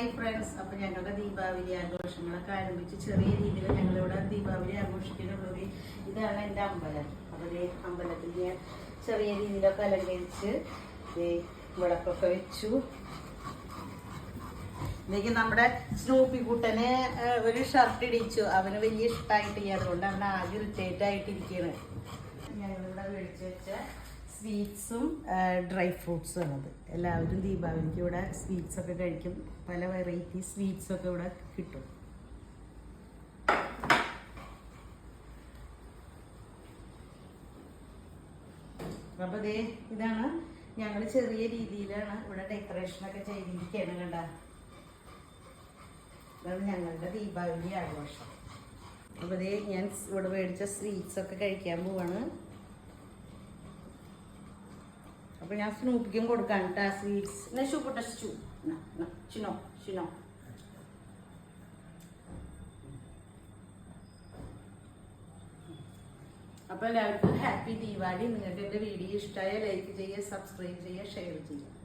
Hi friends, അപ്പോൾ ഞങ്ങളുടെ ദീപാവലി ആഘോഷങ്ങളൊക്കെ ആരംഭിച്ച് ചെറിയ രീതിയിൽ ഞങ്ങളിവിടെ ദീപാവലി ആഘോഷിക്കുന്നുള്ളത്. ഇതാണ് എൻ്റെ അമ്പലം. അപ്പോൾ ഈ അമ്പലത്തിൽ ഞാൻ ചെറിയ രീതിയിലൊക്കെ അലങ്കരിച്ച് വിളക്കൊക്കെ വെച്ചു. ഇന്നേക്ക് നമ്മുടെ സ്നൂപ്പി കുട്ടനെ ഒരു ഷർട്ട് ഇടിച്ചു. അവന് വലിയ ഇഷ്ടമായിട്ടില്ല, അതുകൊണ്ട് അവൻ ആകെ ഇറിറ്റേറ്റ് ആയിട്ടിരിക്കുകയാണ്. ഞങ്ങളിവിടെ മേടിച്ച് വെച്ച സ്വീറ്റ്സും ഡ്രൈ ഫ്രൂട്ട്സും ആണത്. എല്ലാവരും ദീപാവലിക്ക് ഇവിടെ സ്വീറ്റ്സ് ഒക്കെ കഴിക്കും. പല വെറൈറ്റി സ്വീറ്റ്സ് ഒക്കെ ഇവിടെ കിട്ടും. അപ്പൊ ഇതാണ് ഞങ്ങൾ ചെറിയ രീതിയിലാണ് ഇവിടെ ഡെക്കറേഷനൊക്കെ ചെയ്തിരിക്കുകയാണ്. കണ്ട, ഇതാണ് ഞങ്ങളുടെ ദീപാവലി ആഘോഷം. അപ്പൊ ഞാൻ ഇവിടെ മേടിച്ച സ്വീറ്റ്സ് ഒക്കെ കഴിക്കാൻ പോവാണ്. അപ്പൊ ഞാൻ സ്നൂപ്പിക്കും കൊടുക്കാൻ കേട്ടോ സ്വീറ്റ്സ്. അപ്പൊ എല്ലാവർക്കും ഹാപ്പി ദീപാവലി. നിങ്ങൾക്ക് എൻ്റെ വീഡിയോ ഇഷ്ടമായ ലൈക്ക് ചെയ്യുക, സബ്സ്ക്രൈബ് ചെയ്യുക, ഷെയർ ചെയ്യുക.